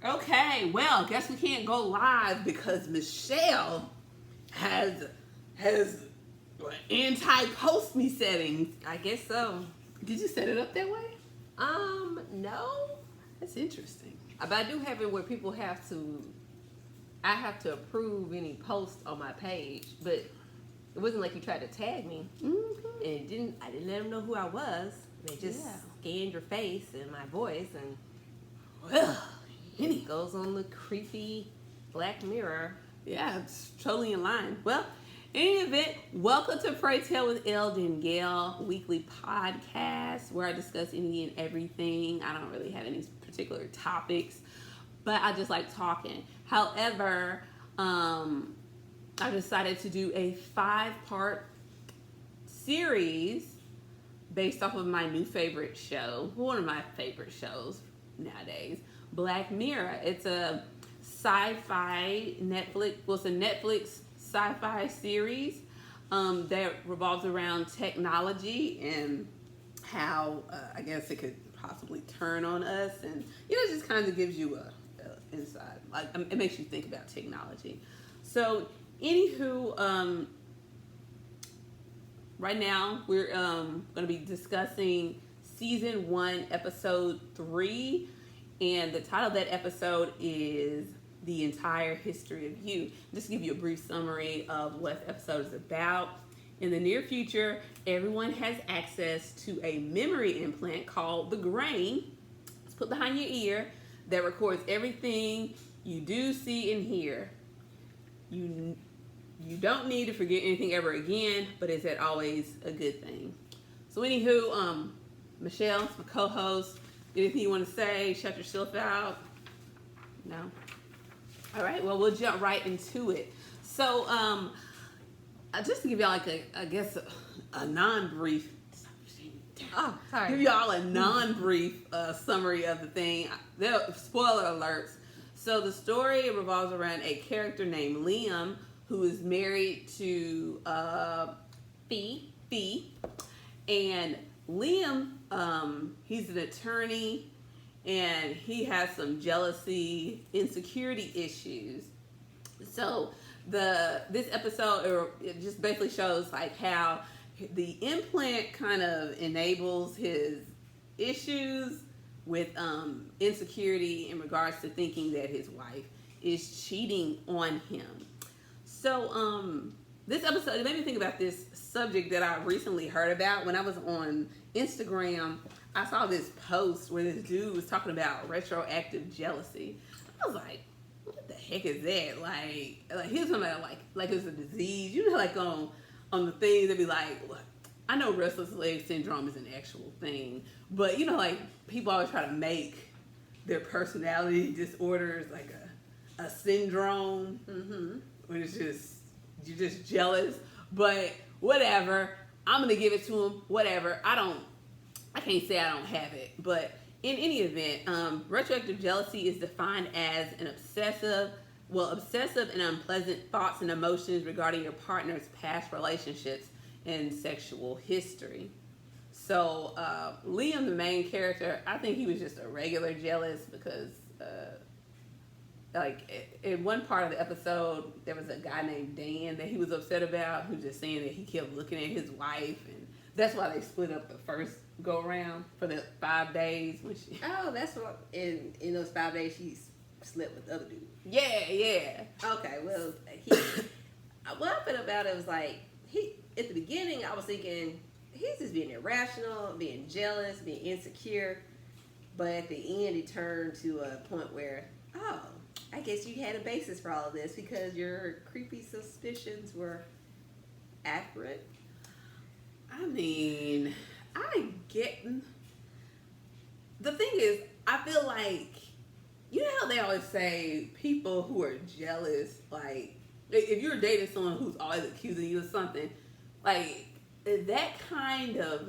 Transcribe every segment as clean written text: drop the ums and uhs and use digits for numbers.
Okay, well, guess we can't go live because Michelle has anti-post me settings. I guess so. Did you set it up that way? No. That's interesting. But I do have it where people have to. I have to approve any post on my page, but it wasn't like you tried to tag me Mm-hmm. and didn't. I didn't let them know who I was. They just scanned your face and my voice, and Well, it goes on the creepy Black Mirror. yeah, it's totally in line. Well, in any event, welcome to Pray Tell with Eldon Gale weekly podcast where I discuss any and everything. I don't really have any particular topics, but I just like talking. However, I decided to do a 5-part series based off of my new favorite show, one of my favorite shows nowadays, Black Mirror. It's a sci-fi Netflix, well, it's a Netflix sci-fi series that revolves around technology and how I guess it could possibly turn on us, and it just kind of gives you a insight, like it makes you think about technology. So anywho, right now we're going to be discussing season 1 episode 3, and the title of that episode is The Entire History of You. Just to give you a brief summary of what the episode is about. In the near future, everyone has access to a memory implant called the Grain. It's put behind your ear that records everything you do, see, and hear. You don't need to forget anything ever again, but is that always a good thing? So anywho, Michelle, my co-host, anything you want to say? Shut yourself out? No? All right, well, we'll jump right into it. So, just to give y'all like a non-brief, Oh, sorry. give y'all a non-brief summary of the thing. Spoiler alerts. So the story revolves around a character named Liam who is married to Fee. And Liam, he's an attorney, and he has some jealousy, insecurity issues. So this episode, it just basically shows like how the implant kind of enables his issues with insecurity in regards to thinking that his wife is cheating on him. So this episode, it made me think about this subject that I recently heard about. When I was on Instagram, I saw this post where this dude was talking about retroactive jealousy. I was like, what the heck is that? Like he was talking about like it's a disease. You know, like on the things that be like, look, I know restless leg syndrome is an actual thing, but you know, like people always try to make their personality disorders like a syndrome. Mm-hmm. When it's just you're just jealous. But whatever, I'm gonna give it to him. Whatever. I can't say I don't have it, but in any event, retroactive jealousy is defined as an obsessive and unpleasant thoughts and emotions regarding your partner's past relationships and sexual history. So Liam, the main character, I think he was just a regular jealous because like in one part of the episode, there was a guy named Dan that he was upset about, who just saying that he kept looking at his wife, and that's why they split up the first go around for the 5 days. That's what in those 5 days she slept with the other dude. Yeah. Okay, well, what I felt about it was like at the beginning I was thinking he's just being irrational, being jealous, being insecure, but at the end he turned to a point where, oh, I guess you had a basis for all of this because your creepy suspicions were accurate. I mean, I get. The thing is, I feel like, you know how they always say people who are jealous, like, if you're dating someone who's always accusing you of something, like, that kind of,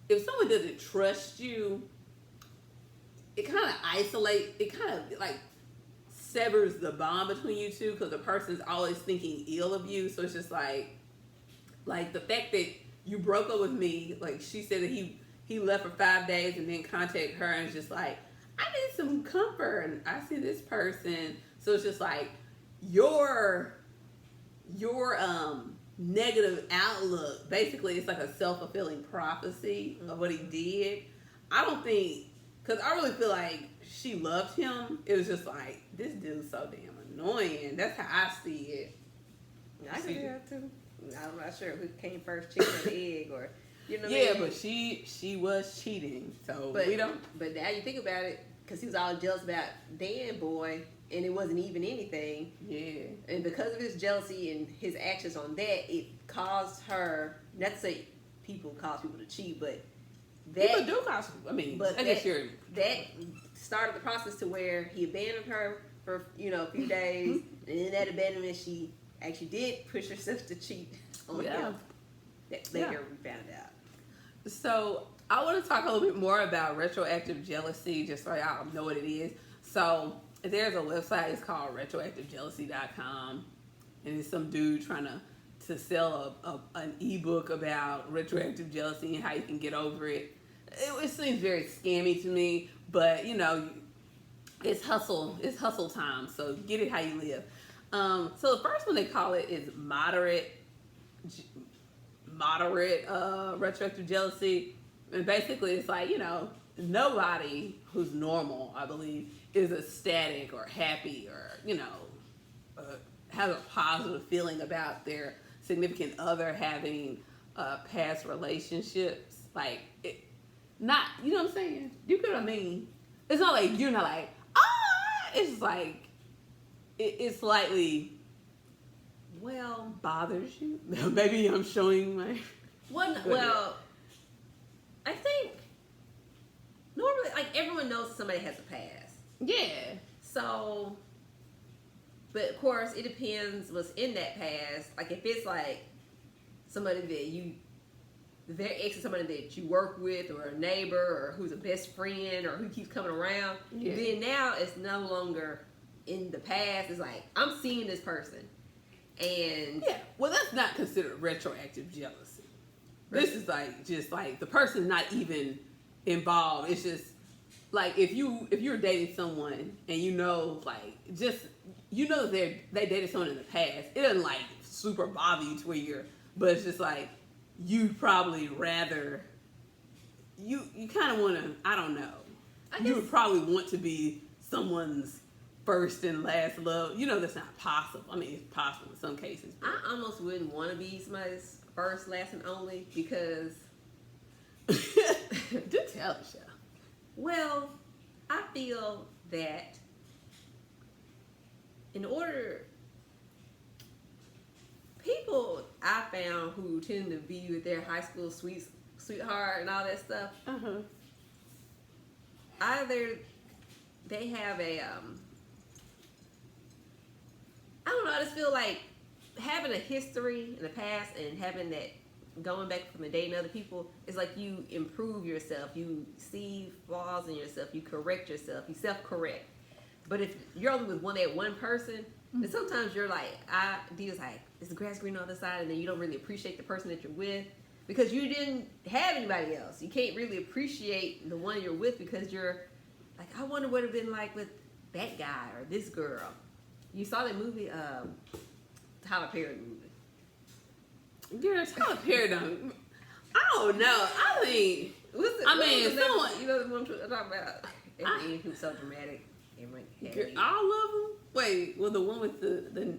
if someone doesn't trust you, it kind of like severs the bond between you two because the person's always thinking ill of you. So it's just like the fact that you broke up with me, like she said that he left for 5 days and then contacted her and it's just like, I need some comfort, and I see this person. So it's just like your negative outlook. Basically, it's like a self-fulfilling prophecy of what he did. I don't think, because I really feel like she loved him. It was just like, this dude's so damn annoying. That's how I see it. I see that too. I'm not sure who came first, chicken or egg, or you know. Yeah, but she was cheating, so we don't. But now you think about it, because he was all jealous about Dan boy, and it wasn't even anything. Yeah. And because of his jealousy and his actions on that, it caused her. Not to say people cause people to cheat, but that People do cause. I mean, but I guess you're. that started the process to where he abandoned her for a few days, and in that abandonment, she actually did push herself to cheat on him. That later we found out. So I want to talk a little bit more about retroactive jealousy, just so y'all know what it is. So there's a website, it's called retroactivejealousy.com, and it's some dude trying to sell an ebook about retroactive jealousy and how you can get over it. It seems very scammy to me, but it's hustle time, so get it how you live. So the first one they call it is moderate retroactive jealousy, and basically it's like, nobody who's normal, I believe, is ecstatic or happy or has a positive feeling about their significant other having past relationships. Like, not, you know what I'm saying? You get what I mean? It's not like you're not like, it's like it slightly, well, bothers you. Maybe I'm showing my. Well, I think normally, like, everyone knows somebody has a past. Yeah. So, but of course, it depends what's in that past. Like, if it's like somebody that their ex is somebody that you work with, or a neighbor, or who's a best friend, or who keeps coming around, then now it's no longer in the past. It's like, I'm seeing this person. And yeah, well, that's not considered retroactive jealousy. This is like just like the person's not even involved. It's just like if you're dating someone and they dated someone in the past, it doesn't like super bother you to where but it's just like you'd probably rather you kind of want to, I don't know. You would probably want to be someone's first and last love. That's not possible. I mean, it's possible in some cases. I almost wouldn't want to be somebody's first, last, and only, because do tell us, y'all. Well, I feel that in order, people I found who tend to be with their high school sweetheart and all that stuff, either they have a I don't know, I just feel like having a history in the past and having that, going back from the dating other people, is like you improve yourself, you see flaws in yourself, you correct yourself, you self-correct. But if you're only with one person, then sometimes you're like, is the grass green on the other side, and then you don't really appreciate the person that you're with because you didn't have anybody else. You can't really appreciate the one you're with because you're like, I wonder what it'd been like with that guy or this girl. You saw that movie, Tyler Perry movie. Girl, Tyler Perry don't. I don't know. I think. Someone. You know the one I'm talking about? Everything who's so dramatic. Girl, all of them. Wait, well, the one with the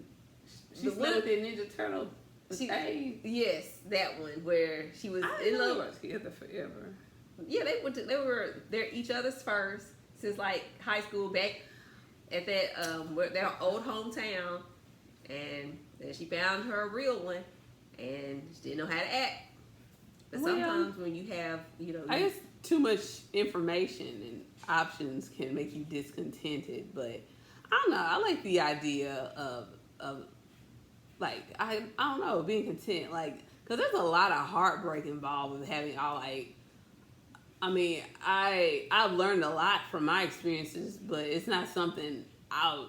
she's the one with the Ninja Turtle. Yes, that one where she was in love. Together forever. Yeah, they're each other's first since like high school, back at that their old hometown, and then she found her real one, and she didn't know how to act. But sometimes when you have, I guess too much information and options can make you discontented. But I don't know. I like the idea of like I don't know, being content, like, because there's a lot of heartbreak involved with having all like. I mean, I've learned a lot from my experiences, but it's not something I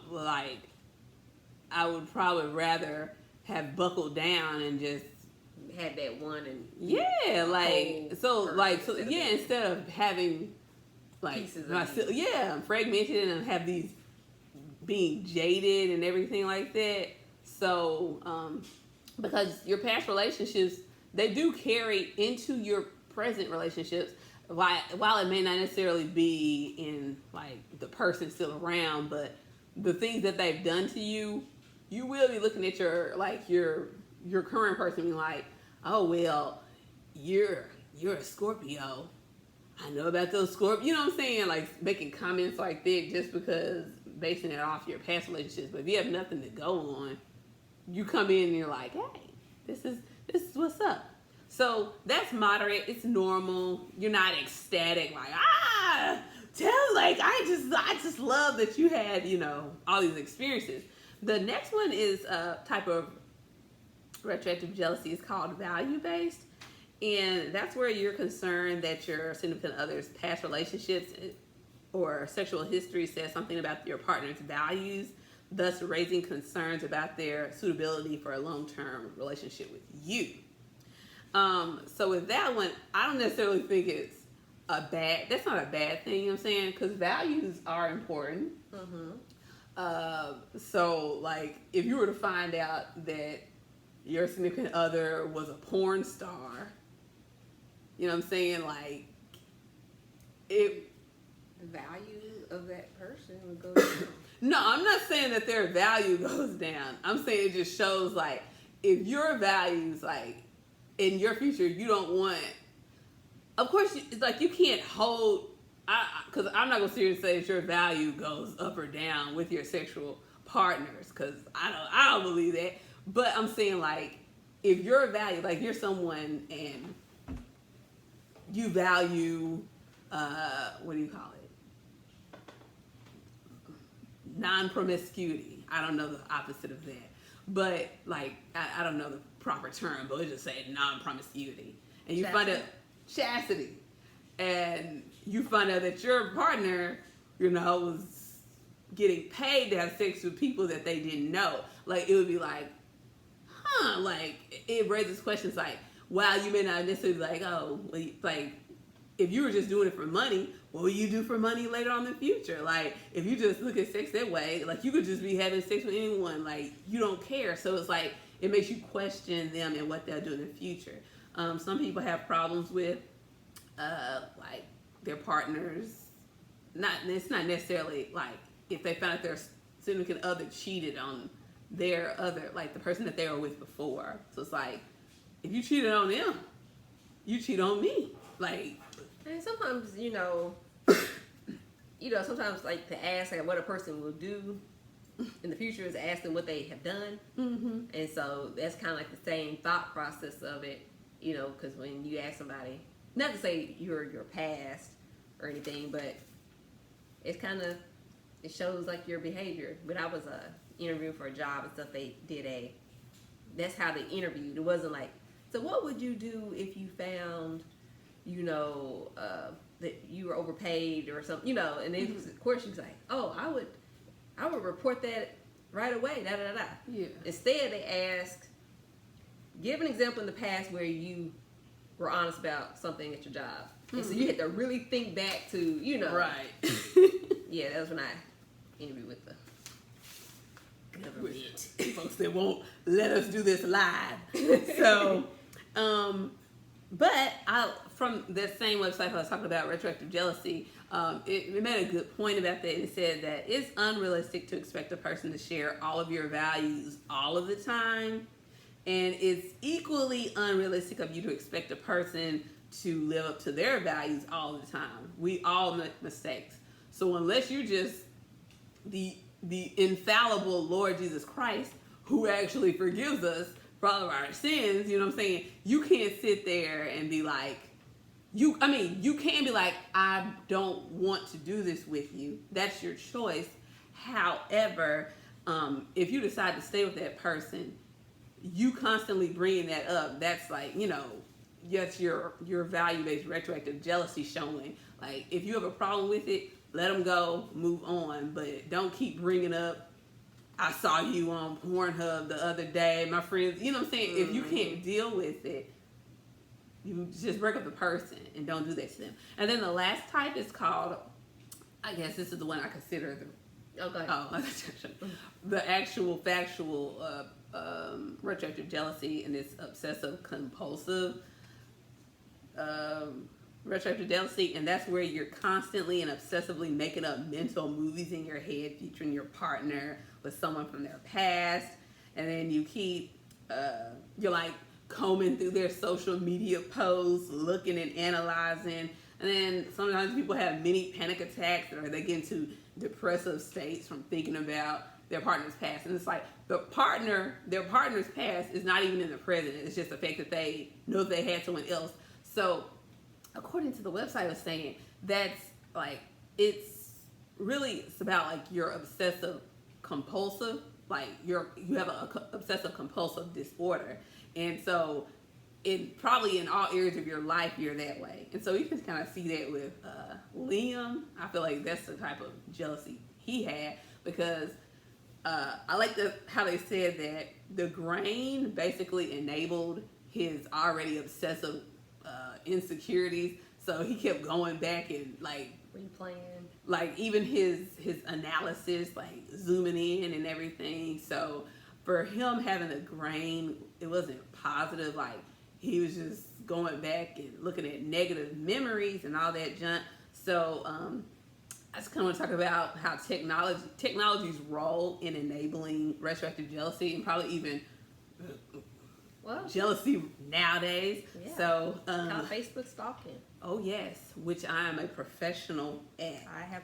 would probably rather have buckled down and just had that one and instead of having like pieces of you. yeah, fragmented and have these being jaded and everything like that. So, because your past relationships, they do carry into your present relationships. While it may not necessarily be in like the person still around, but the things that they've done to you, you will be looking at your current person being like, oh well, you're a Scorpio. I know about those Scorpio. You know what I'm saying? Like making comments like that just because basing it off your past relationships. But if you have nothing to go on, you come in and you're like, hey, this is what's up. So that's moderate. It's normal. You're not ecstatic like I just love that you had all these experiences. The next one is a type of retroactive jealousy. Is called value based. And that's where you're concerned that your significant other's past relationships or sexual history says something about your partner's values, thus raising concerns about their suitability for a long-term relationship with you. So with that one, I don't necessarily think it's that's not a bad thing, you know what I'm saying? Because values are important. So like if you were to find out that your significant other was a porn star, you know what I'm saying? Like, the value of that person would go down. No, I'm not saying that their value goes down. I'm saying it just shows, like, if your values, like, in your future, you don't want... Of course, it's like, you can't hold... Because I'm not going to sit here and say that your value goes up or down with your sexual partners, because I don't believe that. But I'm saying, like, if your value... Like, you're someone and... you value, what do you call it? Non-promiscuity. I don't know the opposite of that. But, like, I don't know the proper term, but let's just say non-promiscuity. And you find out chastity. And you find out that your partner, was getting paid to have sex with people that they didn't know. Like, it would be like, like, it raises questions like, wow, you may not necessarily like, oh, like, if you were just doing it for money, what will you do for money later on in the future? Like, if you just look at sex that way, like, you could just be having sex with anyone. Like, you don't care. So it's like, it makes you question them and what they'll do in the future. Some people have problems with, like, their partners. It's not necessarily, like, if they found out their significant other cheated on their other, like, the person that they were with before. So it's like, if you cheated on them, you cheat on me. Like, and sometimes, sometimes like to ask like, what a person will do in the future is ask them what they have done. Mm-hmm. And so that's kind of like the same thought process of it, because when you ask somebody, not to say your past or anything, but it's kind of, it shows like your behavior. When I was interviewing for a job and stuff, they did that's how they interviewed. It wasn't like, so what would you do if you found, that you were overpaid or something, and then of course she was like, oh, I would report that right away, da da da. Yeah. Instead, they asked, give an example in the past where you were honest about something at your job. And so you had to really think back to, Right. Yeah, that was when I interviewed with the government. Folks that won't let us do this live. So, but from that same website I was talking about, retroactive jealousy, it made a good point about that. It said that it's unrealistic to expect a person to share all of your values all of the time. And it's equally unrealistic of you to expect a person to live up to their values all the time. We all make mistakes. So unless you're just the infallible Lord Jesus Christ, who actually forgives us for all of our sins, you know what I'm saying? You can't sit there and be like, you can be like, I don't want to do this with you. That's your choice. However, if you decide to stay with that person, you constantly bringing that up, that's like, yes, your value-based retroactive jealousy showing. Like, if you have a problem with it, let them go, move on, but don't keep bringing up, I saw you on Pornhub the other day, my friends, you know what I'm saying? If you can't deal with it, you just break up the person and don't do that to them. And then the last type is called, I guess this is the one I consider Okay. the actual factual retroactive jealousy, and it's obsessive compulsive retroactive jealousy, and that's where you're constantly and obsessively making up mental movies in your head featuring your partner with someone from their past, and then you keep you're like combing through their social media posts, looking and analyzing, and then sometimes people have mini panic attacks, or they get into depressive states from thinking about their partner's past. And it's like their partner's past is not even in the present. It's just the fact that they know they had someone else. So according to the website, I was saying that's like, it's about like your obsessive compulsive, like you have a obsessive compulsive disorder. And so probably in all areas of your life, you're that way. And so you can kind of see that with Liam. I feel like that's the type of jealousy he had, because I like how they said that the grain basically enabled his already obsessive insecurities. So he kept going back and like replaying, like even his analysis, like zooming in and everything. So for him having a grain, it wasn't positive. Like he was just going back and looking at negative memories and all that junk. So I just kind of want to talk about how technology's role in enabling retroactive jealousy, and probably even jealousy nowadays. Yeah. So Facebook stalking. Oh yes, which I am a professional at. I have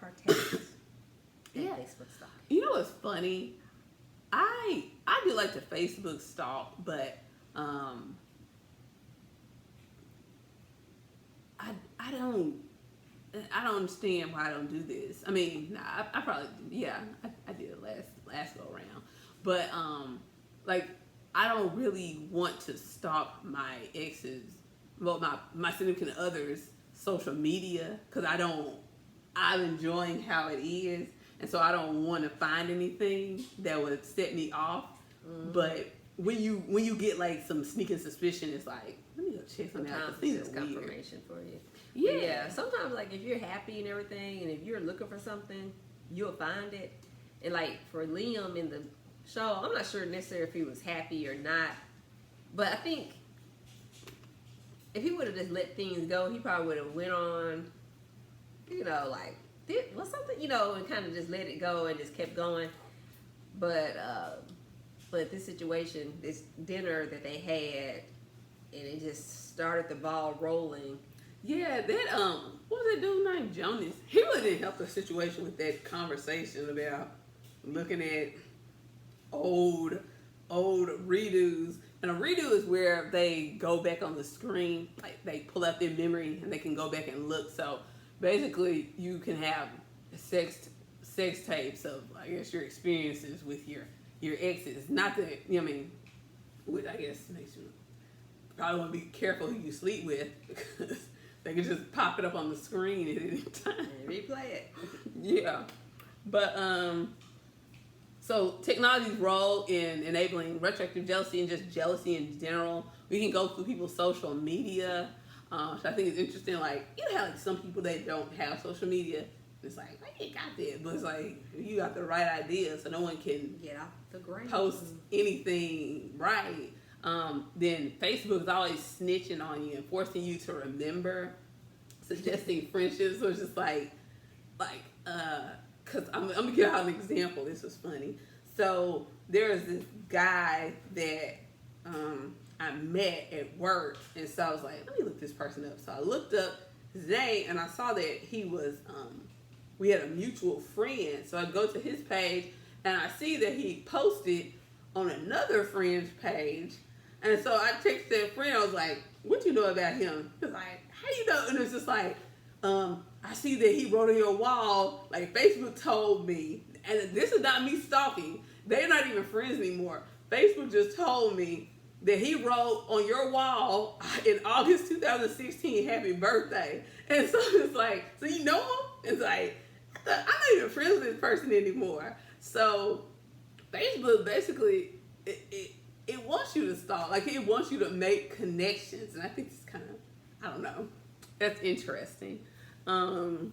partaken in Facebook stalking. You know what's funny? I do like to Facebook stalk, but I don't understand why I don't do this. I mean, nah, I probably, yeah, I did it last go around, but like I don't really want to stalk my exes, well, my significant other's social media, because I'm enjoying how it is, and so I don't want to find anything that would set me off. Mm-hmm. But when you get like some sneaking suspicion, it's like, let me go check something out. It's confirmation for you. Yeah. Sometimes, like, if you're happy and everything, and if you're looking for something, you'll find it. And like for Liam in the show, I'm not sure necessarily if he was happy or not, but I think if he would have just let things go, he probably would have went on, like something, and kind of just let it go and just kept going. But this situation, this dinner that they had, and it just started the ball rolling. Yeah, that what was that dude named Jonas? He really didn't help the situation with that conversation about looking at old redos. And a redo is where they go back on the screen, like they pull out their memory and they can go back and look. So basically, you can have sex tapes of, I guess, your experiences with your exes. Not that, which I guess makes you probably want to be careful who you sleep with, because they can just pop it up on the screen at any time and replay it. Yeah, but so technology's role in enabling retroactive jealousy and just jealousy in general. We can go through people's social media. So I think it's interesting. Like, you have like some people that don't have social media. It's like, I ain't got that, but it's like you got the right idea, so no one can get off the ground, post anything right. Then Facebook is always snitching on you and forcing you to remember, suggesting friendships. So it's just like, cause I'm gonna give out an example. This was funny. So there's this guy that I met at work, and so I was like, let me look this person up. So I looked up his name, and I saw that he was we had a mutual friend. So I go to his page, and I see that he posted on another friend's page. And so I texted that friend. I was like, what you know about him? He was like, how you know? And it was just like, I see that he wrote on your wall, like Facebook told me. And this is not me stalking. They're not even friends anymore. Facebook just told me that he wrote on your wall in August 2016, happy birthday. And so it's like, so you know him? It's like, I'm not even friends with this person anymore. So Facebook basically, it wants you to stalk. Like, it wants you to make connections. And I think it's kind of, I don't know. That's interesting. And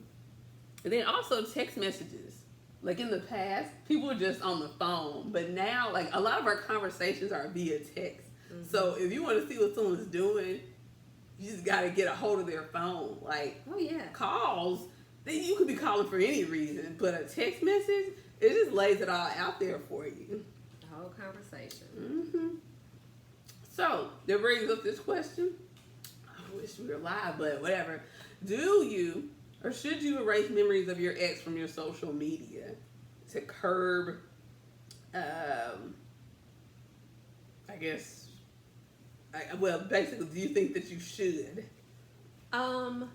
then also text messages. Like, in the past, people were just on the phone. But now, like, a lot of our conversations are via text. Mm-hmm. So if you want to see what someone's doing, you just got to get a hold of their phone. Like, oh yeah, calls, you could be calling for any reason. But a text message, it just lays it all out there for you. The whole conversation. Mm-hmm. So, that brings up this question. I wish we were live, but whatever. Do you or should you erase memories of your ex from your social media to curb, I guess, well, basically, do you think that you should? I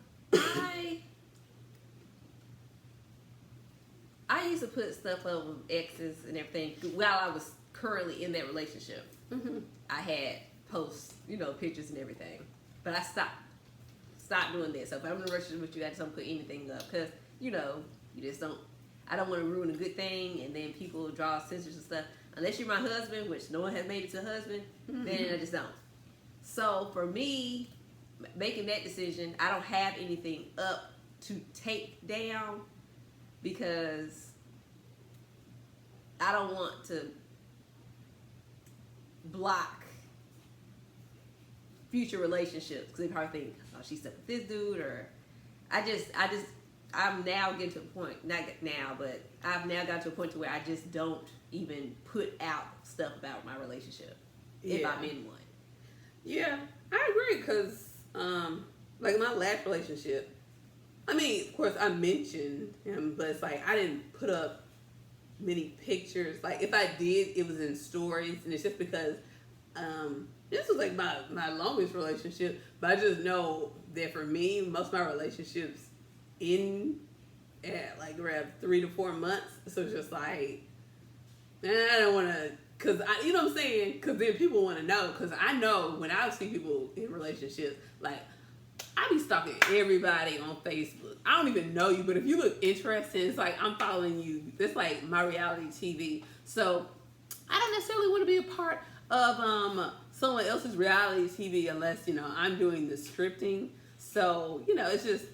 used to put stuff up with exes and everything while I was currently in that relationship. Mm-hmm. I had posts, pictures and everything, but I stopped doing that. So if I'm in a relationship with you, I just don't put anything up because you just don't. I don't want to ruin a good thing, and then people draw scissors and stuff. Unless you're my husband, which no one has made it to a husband, mm-hmm. then I just don't. So for me, making that decision, I don't have anything up to take down because I don't want to block future relationships because they probably think, oh, she's stuck with this dude, or I'm now getting to a point, not now, but I've now got to a point to where I just don't even put out stuff about my relationship if I'm in one. Yeah, I agree because, like my last relationship, I mean, of course I mentioned him, but it's like I didn't put up many pictures. Like if I did, it was in stories, and it's just because this was like my longest relationship. But I just know that for me, most of my relationships end at like around 3 to 4 months. So it's just like I don't want to, cause you know what I'm saying? Because then people want to know. Because I know when I see people in relationships, like I be stalking everybody on Facebook. I don't even know you, but if you look interesting, it's like I'm following you. It's like my reality TV. So I don't necessarily want to be a part of someone else's reality TV unless I'm doing the scripting. So it's just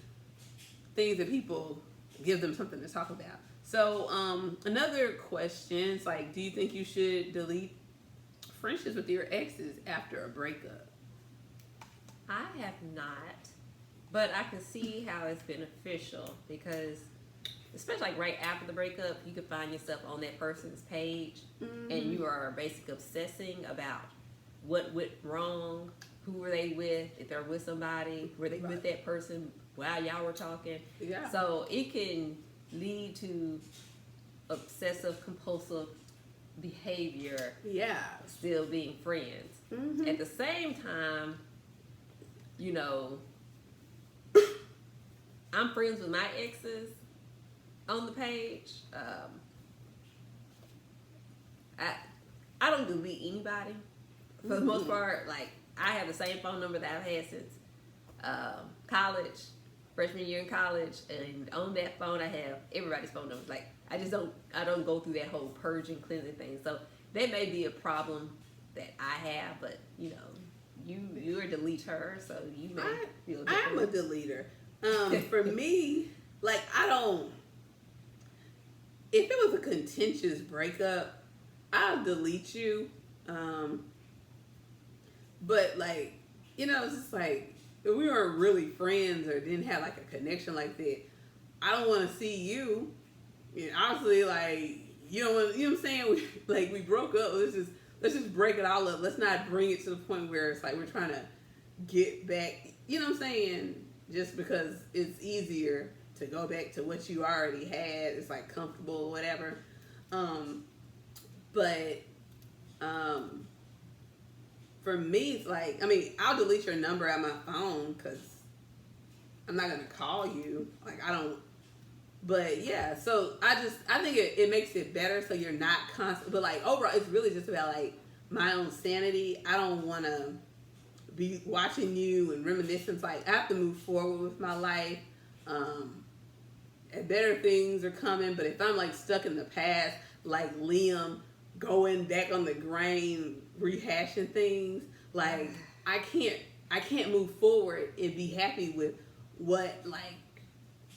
things that people give them something to talk about. So another question is like, do you think you should delete friendships with your exes after a breakup? I have not, but I can see how it's beneficial because, especially like right after the breakup, you can find yourself on that person's page, mm-hmm. and you are basically obsessing about what went wrong, who were they with, if they're with somebody, were they with that person while y'all were talking. Yeah. So it can lead to obsessive compulsive behavior. Yeah. Still being friends. Mm-hmm. At the same time, I'm friends with my exes on the page. I don't delete anybody for the most part. Like I have the same phone number that I've had since college, freshman year in college, and on that phone I have everybody's phone numbers. Like I don't go through that whole purging, cleansing thing. So that may be a problem that I have, but you're a deleter, so you may feel different. I'm a deleter. For me, like if it was a contentious breakup, I'll delete you. But like, it's just like if we weren't really friends or didn't have like a connection like that, I don't want to see you. Honestly, like you know what I'm saying? We broke up. Let's just break it all up. Let's not bring it to the point where it's like we're trying to get back. You know what I'm saying? Just because it's easier to go back to what you already had. It's like comfortable or whatever. But for me, it's like, I'll delete your number out my phone because I'm not going to call you. Like, I don't. But yeah, so I think it makes it better so you're not constant. But like overall, it's really just about like my own sanity. I don't want to be watching you and reminiscing. Like I have to move forward with my life. And better things are coming. But if I'm like stuck in the past, like Liam, going back on the grain, rehashing things. Like I can't move forward and be happy with what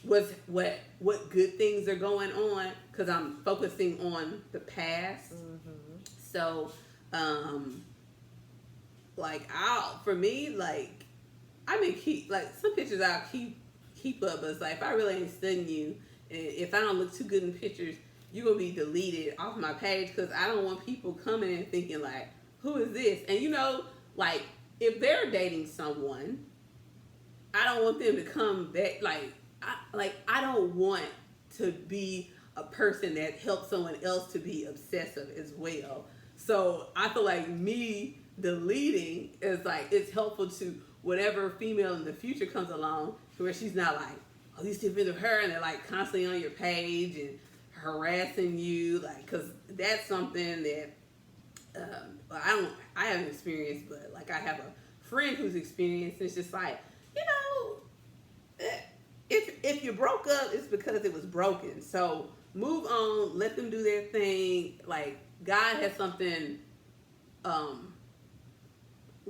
what good things are going on because I'm focusing on the past. So like for me, like I may keep like some pictures I'll keep up, but it's like if I really ain't studying you, and if I don't look too good in pictures, you're gonna be deleted off my page because I don't want people coming and thinking like, who is this? And you know, like if they're dating someone, I don't want them to come back I don't want to be a person that helps someone else to be obsessive as well. So I feel like me deleting is like it's helpful to whatever female in the future comes along to where she's not like, oh, these two friends of her and they're like constantly on your page and harassing you, like, because that's something that I haven't experienced, but like I have a friend who's experienced. It's just like, you know, if you broke up, it's because it was broken. So move on, let them do their thing. Like God has something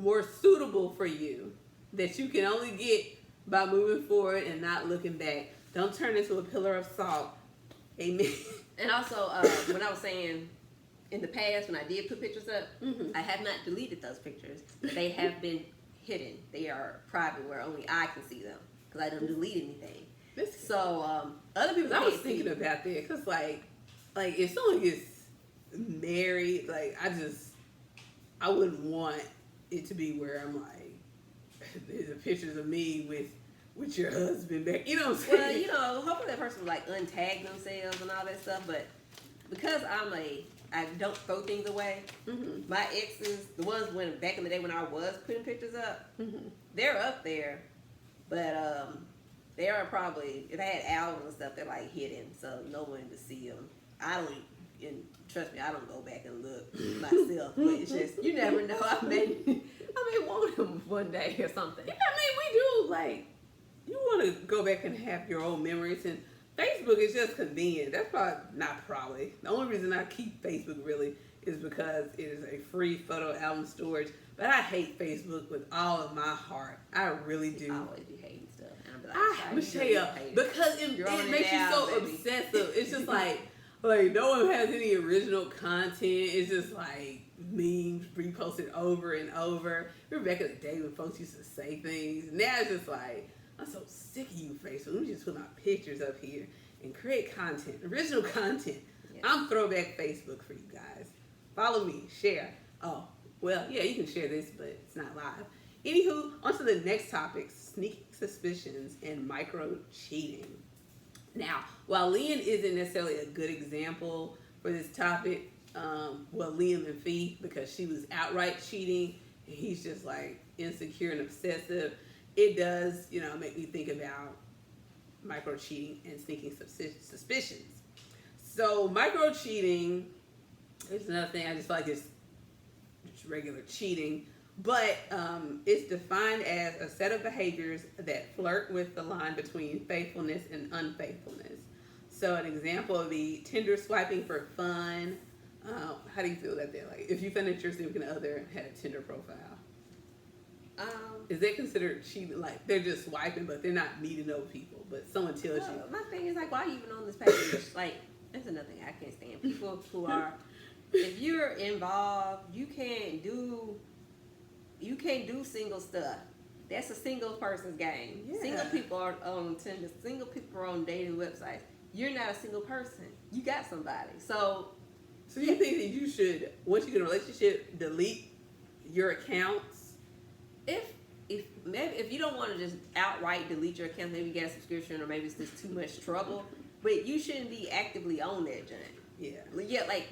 more suitable for you that you can only get by moving forward and not looking back. Don't turn into a pillar of salt. Amen. And also, when I was saying in the past, when I did put pictures up, I have not deleted those pictures. They have been hidden. They are private where only I can see them because I don't delete anything. So other people I was can't thinking see. about that because like if someone gets married, like I wouldn't want it to be where I'm like, there's pictures of me with your husband back. You know what I'm saying? Well, you know, hopefully that person will like untag themselves and all that stuff. But because I don't throw things away. My exes, the ones when back in the day when I was putting pictures up, they're up there, but they are probably, if I had albums and stuff, they're like hidden, so no one to see them. I don't, and trust me, I don't go back and look myself, but it's just, you never know. I may want them one day or something. Yeah, I mean, we do, like, you want to go back and have your own memories, and Facebook is just convenient. That's probably. The only reason I keep Facebook really is because it is a free photo album storage, but I hate Facebook with all of my heart. I really do. I always be hating stuff. And I'll be like, Michelle, because it makes you so obsessive. It's just like no one has any original content. It's just like memes reposted over and over. Remember back in the day when folks used to say things. Now it's just like, I'm so sick of you, Facebook. Let me just put my pictures up here and create content, original content. Yes. I'm throwback Facebook for you guys. Follow me, share. Oh, well, yeah, you can share this, but it's not live. Anywho, on to the next topic, sneaking suspicions and micro cheating. Now, while Liam isn't necessarily a good example for this topic, Liam and Fee, because she was outright cheating, and he's just like insecure and obsessive, it does, make me think about micro cheating and sneaking suspicions. So micro cheating is another thing. I just feel like it's regular cheating, but it's defined as a set of behaviors that flirt with the line between faithfulness and unfaithfulness. So an example would be Tinder swiping for fun. How do you feel that like if you find that your significant other had a Tinder profile? Is that considered cheating? Like they're just swiping, but they're not meeting those people. But someone tells you. My thing is like, why are you even on this page? Like, that's another thing I can't stand. People who are, if you're involved, you can't do single stuff. That's a single person's game. Yeah. Single people are on Tinder. Single people are on dating websites. You're not a single person. You got somebody. So you think that you should, once you get in a relationship, delete your accounts? If you don't want to just outright delete your account, maybe you get a subscription or maybe it's just too much trouble, but you shouldn't be actively on that joint. Yeah, like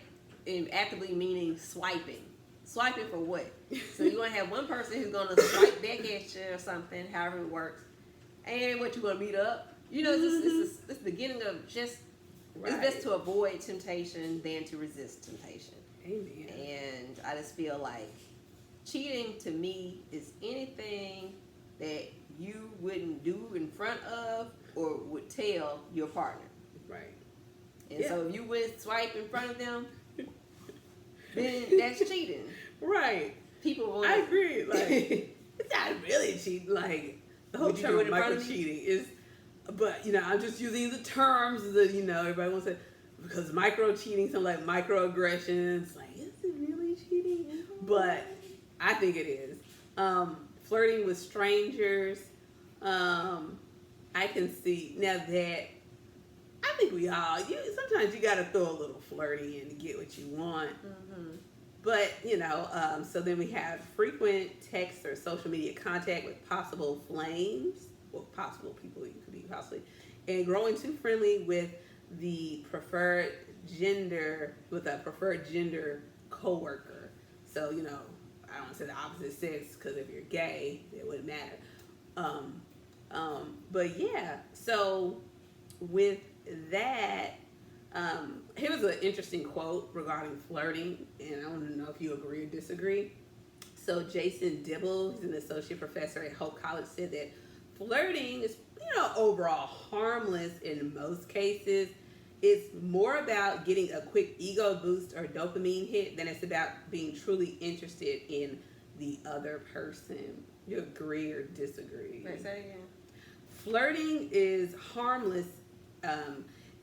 actively meaning swiping. Swiping for what? So you want to have one person who's going to swipe back at you or something, however it works, and what you going to meet up? It's the beginning of just, right. It's best to avoid temptation than to resist temptation. Amen. And I just feel like cheating to me is anything that you wouldn't do in front of or would tell your partner. Right. And so if you would swipe in front of them, then that's cheating. Right. People want. I agree. Like, it's not really cheating. Like, the whole Would you do term it in front micro of me? cheating is, but I'm just using the terms that everybody wants to, because micro cheating, something like microaggressions. Like, is it really cheating? But I think it is. Flirting with strangers. I can see now that. I think we all. Sometimes you got to throw a little flirty in to get what you want. Mm-hmm. But, so then we have frequent text or social media contact with possible flames, well, possible people you could be possibly, and growing too friendly with a preferred gender coworker. So, I don't want to say the opposite sex, because if you're gay, it wouldn't matter. But yeah, so with that, here was an interesting quote regarding flirting, and I want to know if you agree or disagree. So Jason Dibble, who's an associate professor at Hope College, said that flirting is, overall harmless in most cases. It's more about getting a quick ego boost or dopamine hit than it's about being truly interested in the other person. You agree or disagree? Wait, say it again. Flirting is harmless.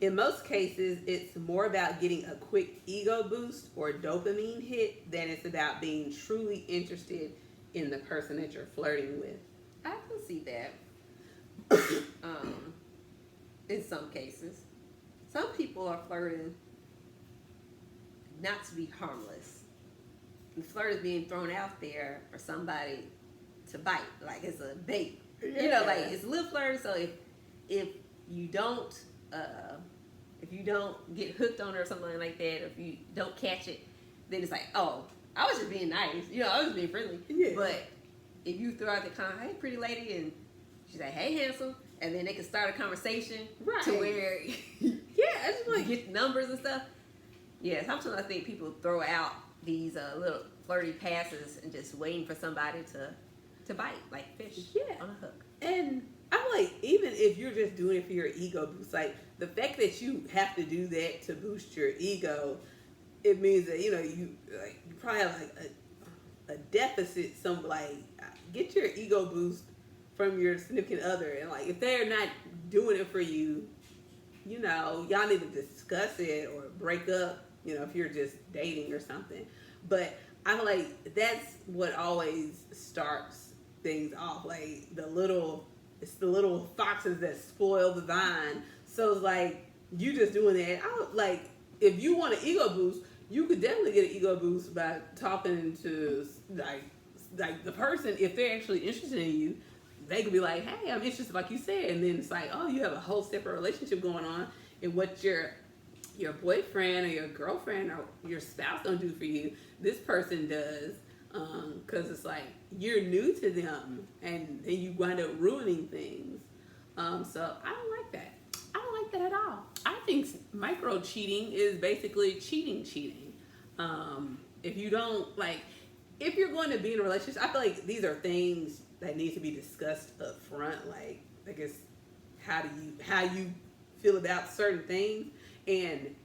In most cases, it's more about getting a quick ego boost or dopamine hit than it's about being truly interested in the person that you're flirting with. I can see that. In some cases, some people are flirting not to be harmless. The flirt is being thrown out there for somebody to bite, like it's a bait. Like it's a little flirty. So if you don't get hooked on it or something like that, or if you don't catch it, then it's like, oh, I was just being nice. I was just being friendly. Yeah. But if you throw out the comment, hey, pretty lady, and she's like, hey, handsome, and then they can start a conversation Right. to where I just you get numbers and stuff. Yeah, sometimes I think people throw out these little flirty passes and just waiting for somebody to bite, like fish on a hook. And I'm like, even if you're just doing it for your ego boost, like the fact that you have to do that to boost your ego, it means that you probably have like a deficit. Some like get your ego boost from your significant other, and like if they're not doing it for you, y'all need to discuss it or break up. If you're just dating or something. But I feel like that's what always starts things off. Like it's the little foxes that spoil the vine. So it's like you just doing that. If you want an ego boost, you could definitely get an ego boost by talking to like the person. If they're actually interested in you, they could be like, hey, I'm interested, like you said. And then it's like, oh, you have a whole separate relationship going on, and what your boyfriend or your girlfriend or your spouse don't do for you, this person does, because it's like you're new to them, and then you wind up ruining things. So I don't like that. I don't like that at all. I think micro cheating is basically cheating. If you don't if you're going to be in a relationship, I feel like these are things that need to be discussed up front. Like, I guess, how you feel about certain things. And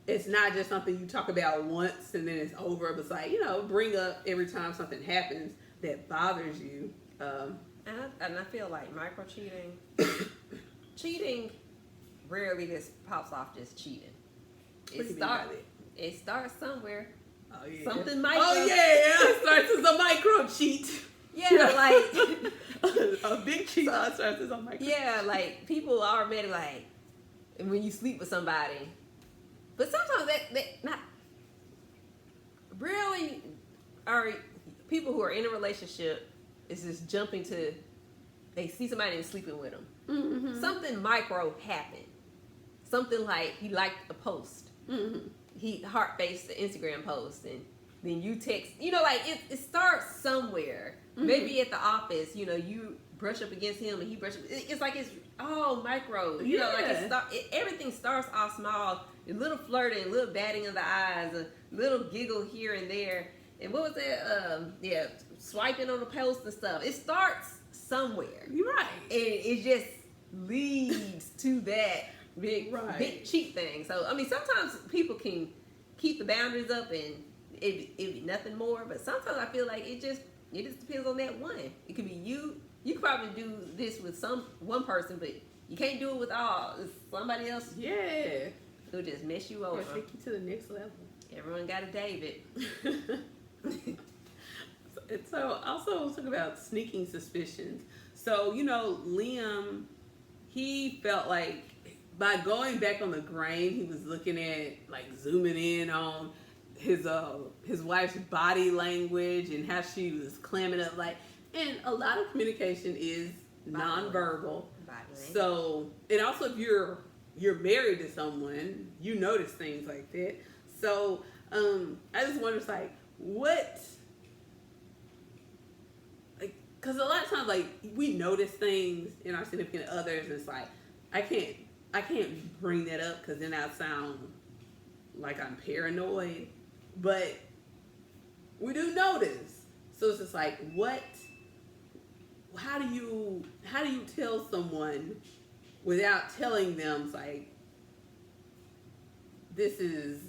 it's not just something you talk about once and then it's over. But it's like, bring up every time something happens that bothers you. And I feel like micro cheating rarely just pops off just cheating. It starts somewhere. Oh, yeah. Something micro. Oh, yeah. It starts as a micro cheat. Yeah, like a big cheat starts as a micro. Yeah, like people are already like, when you sleep with somebody, but sometimes that not really are people who are in a relationship is just jumping to, they see somebody and sleeping with them. Mm-hmm. Something micro happened. Something like he liked a post. Mm-hmm. He heart-faced the Instagram post, and then you text. It starts somewhere. Mm-hmm. Maybe at the office, you brush up against him and he brush up. It's like it's all micro. Everything starts off small. A little flirting, a little batting of the eyes, a little giggle here and there. And what was that? Swiping on the post and stuff. It starts somewhere. You're right. And it just leads to that big cheat thing. So, sometimes people can keep the boundaries up and it'd be nothing more. But sometimes I feel like it just depends on that one. It could be you. You could probably do this with one person, but you can't do it with all. It's somebody else. Yeah. It'll just mess you Or over. take you to the next level. Everyone got a David. And so also talk about sneaking suspicions. So, you know, Liam, he felt like by going back on the grain, he was looking at, like, zooming in on his wife's body language and how she was clamming up, like, and a lot of communication is nonverbal. So, and also if you're married to someone, you notice things like that. So, I just wonder, like, what, like, because a lot of times, like, we notice things in our significant others, and it's like, I can't bring that up because then I sound like I'm paranoid, but we do notice. So it's just like, how do you tell someone without telling them, like, this is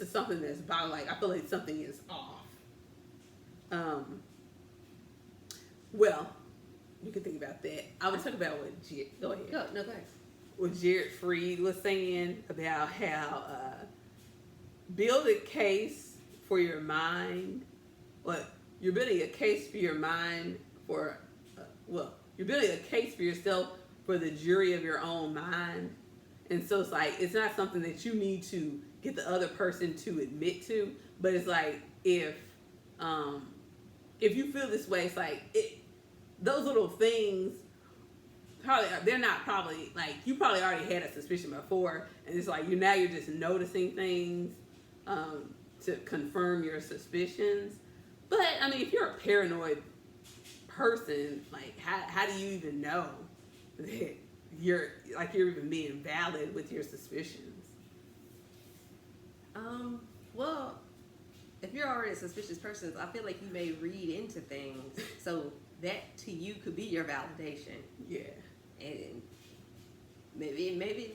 something that's about, like, I feel like something is off. Well, you can think about that. I would talk about go ahead. No, go ahead. What Jared Freed was saying about how build a case for your mind. You're building a case for your mind for, you're building a case for yourself for the jury of your own mind. And so it's like, it's not something that you need to get the other person to admit to, but it's like, if you feel this way, it's like, those little things, they're not probably, like, you probably already had a suspicion before, and it's like, you're just noticing things to confirm your suspicions. But, I mean, if you're a paranoid person, like, how do you even know that you're even being valid with your suspicions? Well, if you're already a suspicious person, I feel like you may read into things, so that to you could be your validation. Yeah. And maybe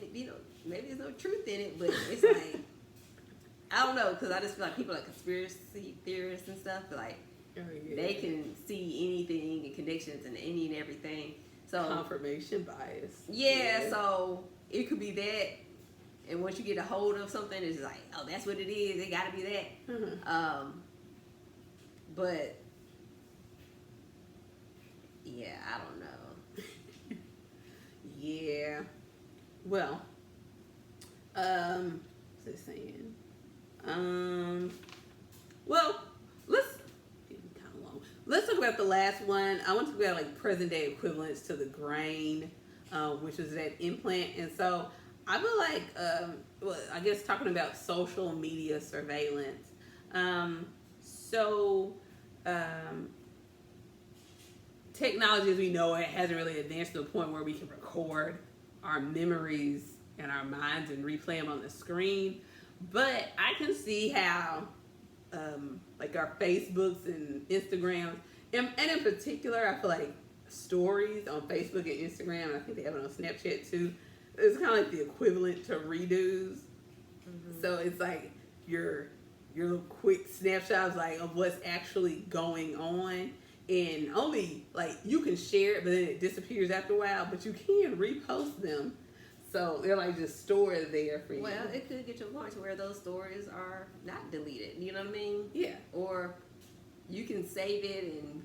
there's no truth in it, but it's like, I don't know, because I just feel like people like conspiracy theorists and stuff, like, they can see anything and connections and any and everything. So confirmation bias. Yeah, so it could be that, and once you get a hold of something, it's like, oh, that's what it is. It got to be that. Mm-hmm. But yeah, I don't know. Yeah. Well, what's it saying? Well, let's talk about the last one. I want to talk about, like, present day equivalents to the grain, which was that implant. And so I feel like, I guess talking about social media surveillance. Technology as we know it hasn't really advanced to the point where we can record our memories in our minds and replay them on the screen. But I can see how, like, our Facebooks and Instagrams, and in particular, I feel like stories on Facebook and Instagram, and I think they have it on Snapchat too, it's kind of like the equivalent to redos. Mm-hmm. So it's like your little quick snapshots, like, of what's actually going on. And only, like, you can share it, but then it disappears after a while, but you can repost them. So they're, like, just stored there for you. Well, it could get to a point to where those stories are not deleted. You know what I mean? Yeah. Or you can save it and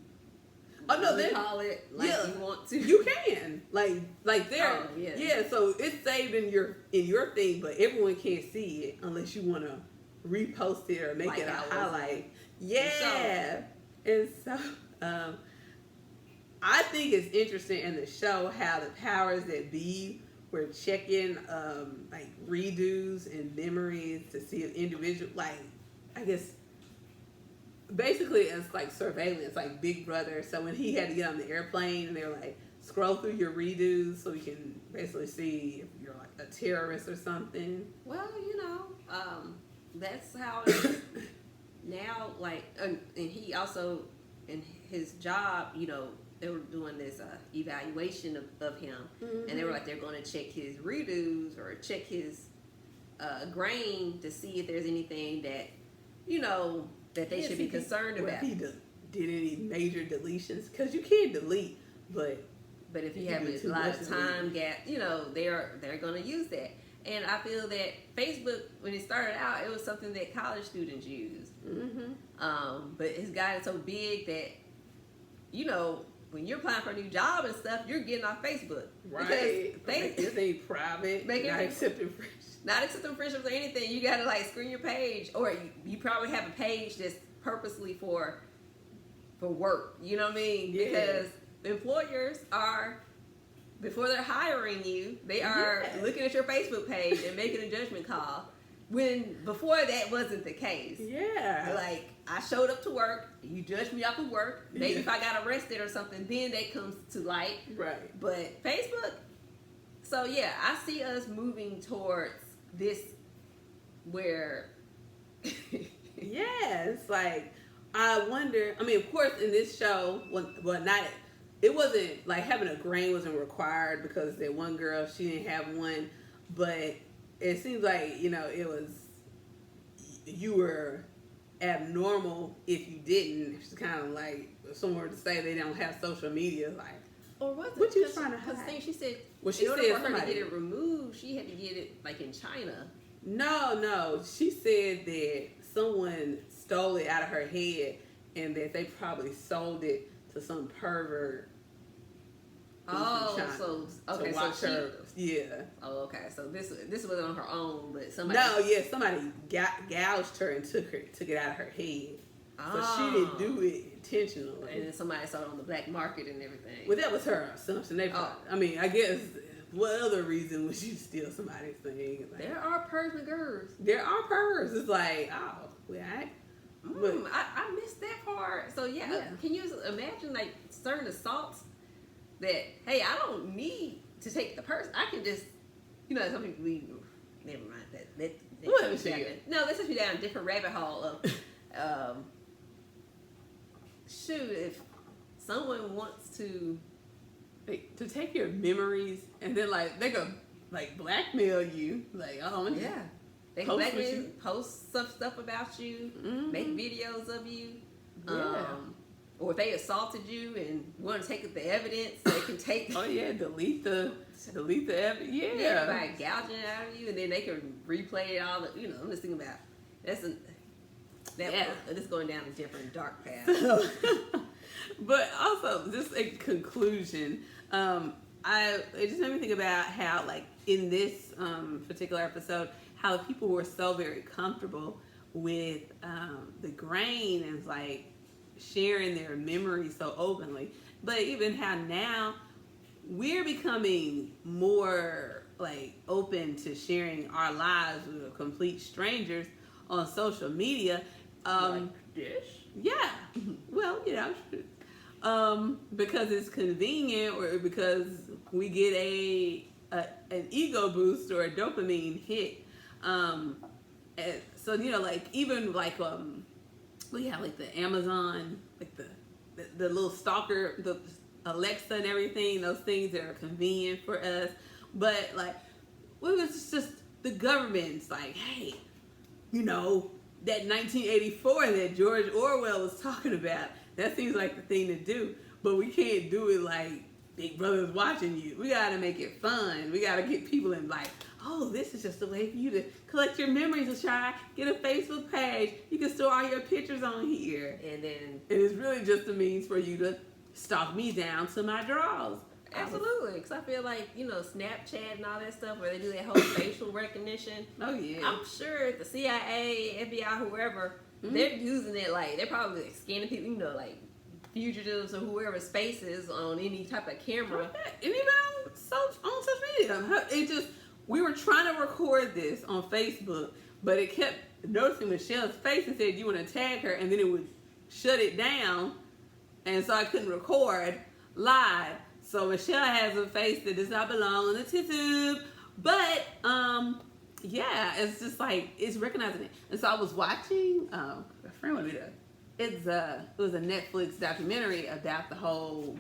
call it like you want to. You can. Like there. Oh, yeah. Yeah, so it's saved in your thing, but everyone can't see it unless you want to repost it or make like it a highlight. Yeah. And so I think it's interesting in the show how the powers that be were checking like redos and memories to see if individual, like, I guess basically it's like surveillance, like Big Brother. So when he had to get on the airplane and they were like, scroll through your redos so we can basically see if you're like a terrorist or something. Well, that's how it is now. Like, and he also, in his job, they were doing this evaluation of him, mm-hmm. and they were like, they're going to check his redos or check his grain to see if there's anything that that they should be concerned Well, about. if he did any major deletions, because you can't delete, but But if you You have do a too lot much of of time gap, they're going to use that. And I feel that Facebook, when it started out, it was something that college students used. But it's gotten so big that, when you're applying for a new job and stuff, you're getting off Facebook. right, Because make everything private, Make not everything- accepting friends. not accepting friendships or anything, you got to like screen your page, or you probably have a page that's purposely for work. You know what I mean? Yeah. Because employers are, before they're hiring you, they are Yeah. looking at your Facebook page and making a judgment call. When before that wasn't the case. Yeah, Like, I showed up to work, you judged me off of work. Maybe Yeah. if I got arrested or something, then that comes to light. right. But Facebook, so yeah, I see us moving towards this where Yeah, it's like, I wonder. I mean, of course, in this show, it wasn't like having a grain wasn't required because that one girl, she didn't have one, but it seems like it was, you were abnormal if you didn't. It's kind of like if someone were to say they don't have social media, like, or was it? What you 'cause- trying to 'cause hide? thing she said, Well, she in order said for her to somebody- get it removed, she had to get it like in China. no, she said that someone stole it out of her head and that they probably sold it to some pervert. who's from Oh, China so to okay, so watch she. her. Yeah. Oh, okay. So this wasn't on her own, but somebody. No, yeah, somebody gouged her and took it out of her head. So she didn't do it intentionally. And then somebody saw it on the black market and everything. Well, that was her assumption. I mean, I guess what other reason would you steal somebody's thing? Like, There are Persian girls. there are perverts. It's like, oh, well, But- I missed that part. So yeah, can you imagine like certain assaults that hey, I don't need to take the person. I can just, some people never mind that. What takes was me she? down- No, that takes me down a different rabbit hole of, shoot, if someone wants to. like, to take your memories and then like they go like blackmail you, like, oh, I'm Yeah. They Post can with you. post some stuff about you, Mhm. make videos of you. Yeah. Or if they assaulted you and want to take the evidence, they can take Oh yeah, delete the evidence. yeah, by gouging it out of you, and then they can replay it all. I'm just thinking about Yeah. this going down a different dark path. But also, just a conclusion. It just made me think about how, like, in this particular episode, how people were so very comfortable with the grain and like sharing their memories so openly. But even how now we're becoming more like open to sharing our lives with complete strangers on social media. Like this? Yeah. Well, because it's convenient or because we get an ego boost or a dopamine hit. And so, like even like we have like the Amazon, like the little stalker, the Alexa and everything, those things that are convenient for us. But like, it was just the government's like, hey, that 1984 that George Orwell was talking about, that seems like the thing to do. But we can't do it like Big Brother's watching you. We gotta make it fun. We gotta get people in like, oh, this is just a way for you to collect your memories, try get a Facebook page. You can store all your pictures on here. And then And it's really just a means for you to stalk me down to my drawers. absolutely, because I feel like Snapchat and all that stuff where they do that whole facial recognition. Oh yeah. I'm sure the CIA, FBI, whoever, they're using it like they're probably like scanning people, like fugitives or whoever's faces on any type of camera. And even on social media. It just, we were trying to record this on Facebook, but it kept noticing Michelle's face and said you want to tag her, and then it would shut it down, and so I couldn't record live. So Michelle has a face that does not belong on the tube. But yeah, it's just like it's recognizing it. And so I was watching a friend with me to. It was a Netflix documentary about the whole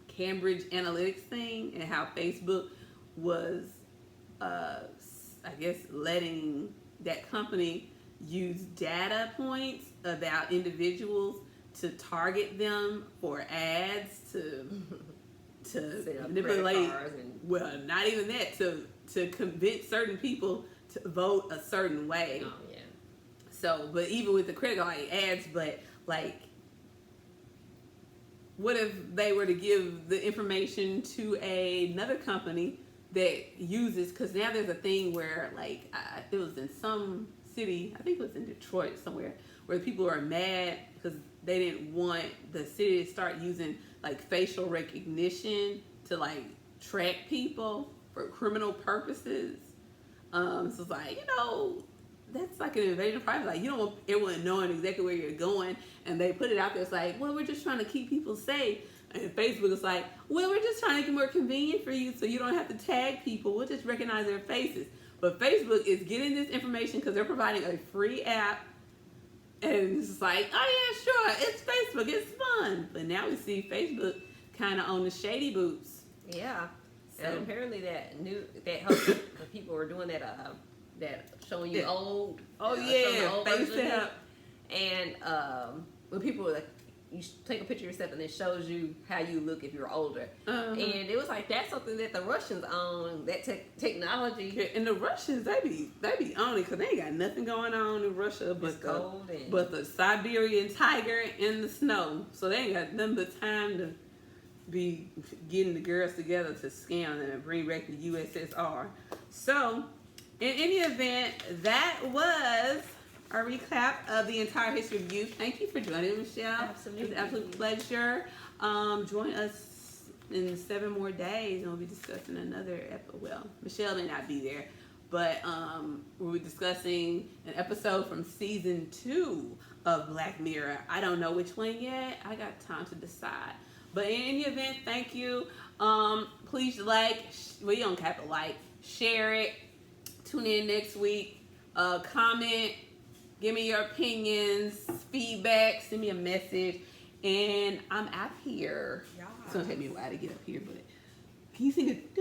Cambridge Analytics thing and how Facebook was, I guess, letting that company use data points about individuals to target them for ads to Set up manipulate. credit cards and Well, not even that, to convince certain people to vote a certain way. oh yeah. So, but even with the credit card ads, but like, what if they were to give the information to another company that uses? Because now there's a thing where, like, it was in some city, I think it was in Detroit somewhere, where people are mad because they didn't want the city to start using like facial recognition to like track people for criminal purposes. So it's like, that's like an invasion of privacy. Like, you don't want everyone knowing exactly where you're going, and they put it out there. It's like, well, we're just trying to keep people safe. And Facebook is like, well, we're just trying to make it more convenient for you so you don't have to tag people. We'll just recognize their faces. But Facebook is getting this information because they're providing a free app. And it's like, oh yeah, sure, it's Facebook, it's fun. But now we see Facebook kind of on the shady boots. Yeah. So- And apparently that host, the people were doing that showing you Yeah. old. Oh showing yeah, the old version of you. FaceApp. And when people were like, you take a picture of yourself and it shows you how you look if you're older. Uh-huh. And it was like, that's something that the Russians own, that technology. Yeah, and the Russians, they be on it because they ain't got nothing going on in Russia It's cold but the Siberian tiger in the snow. So they ain't got nothing but time to be getting the girls together to scam them and bring back the USSR. So, in any event, that was a recap of the entire history of youth. Thank you for joining, Michelle. Absolutely. It's an absolute pleasure. Join us in 7 more days, and we'll be discussing another episode. Well, Michelle may not be there, but we'll be discussing an episode from season 2 of Black Mirror. I don't know which one yet. I got time to decide. But in any event, thank you. Please we don't have to share it. Tune in next week. Comment. Give me your opinions, feedback. Send me a message. And I'm out here. Yeah. It's going to take me a while to get up here, but can you sing it?